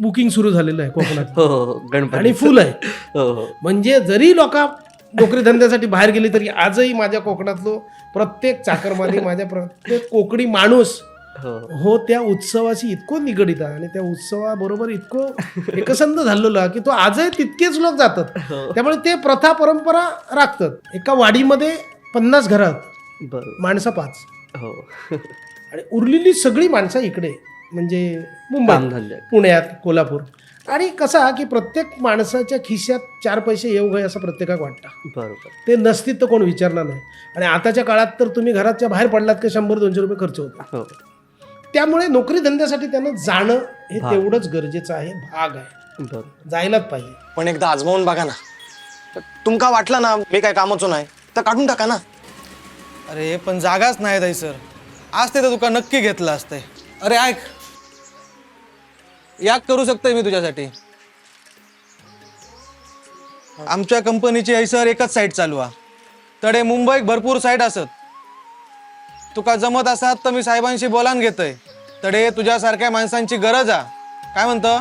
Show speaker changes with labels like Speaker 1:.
Speaker 1: Booking सुरू झालेलं आहे कोकणात.
Speaker 2: हो हो गणपती
Speaker 1: आणि फुल आहे.
Speaker 2: हो हो
Speaker 1: म्हणजे जरी लोक नोकरी धंद्यासाठी बाहेर गेली तरी आजही माझ्या कोकणातलो प्रत्येक चाकरमानी माझ्या प्रत्येक कोकणी माणूस
Speaker 2: हो
Speaker 1: हो त्या उत्सवाशी इतकं निगडित आहे आणि त्या उत्सवाबरोबर इतकं एकसंध झालेलं की तो आजही तितकेच लोक जातात.
Speaker 2: हो
Speaker 1: त्यामुळे ते प्रथा परंपरा राखतात. एका वाडीमध्ये 50 घरात
Speaker 2: बरोबर
Speaker 1: माणसं 5
Speaker 2: हो
Speaker 1: आणि उरलेली सगळी माणसं इकडे म्हणजे मुंबईत,
Speaker 2: कामधंदे
Speaker 1: पुण्यात, कोल्हापूर. आणि कसा की प्रत्येक माणसाच्या खिशात 4 पैसे येऊ गए असं प्रत्येकाला वाटतं.
Speaker 2: बरोबर
Speaker 1: ते नसतील तर कोण विचारणार नाही. आणि आताच्या काळात तर तुम्ही घराच्या बाहेर पडलात की 100-200 रुपये खर्च होतो.
Speaker 2: हो
Speaker 1: त्यामुळे नोकरी धंद्यासाठी त्यांना जाणं हे
Speaker 2: भाग.
Speaker 1: तेवढंच गरजेचं आहे, भाग आहे,
Speaker 2: बरोबर
Speaker 1: जायलाच पाहिजे.
Speaker 3: पण एकदा आजमावून बघा ना. तुमका वाटलं ना मी काय कामाचो नाही तर काढून टाका ना.
Speaker 4: अरे पण जागाच नाही ताई सर. आज ते तर तुका नक्की घेतलं असतंय. अरे ऐक, याक करू शकतोय मी तुझ्यासाठी. आमच्या कंपनीची हैसर एकच साईट चालू आहे. तडे मुंबईत भरपूर साईट असत. तुका जमत असत तर मी साहेबांशी बोलान घेतोय. तडे तुझ्यासारख्या माणसांची गरज आहे. काय म्हणतो?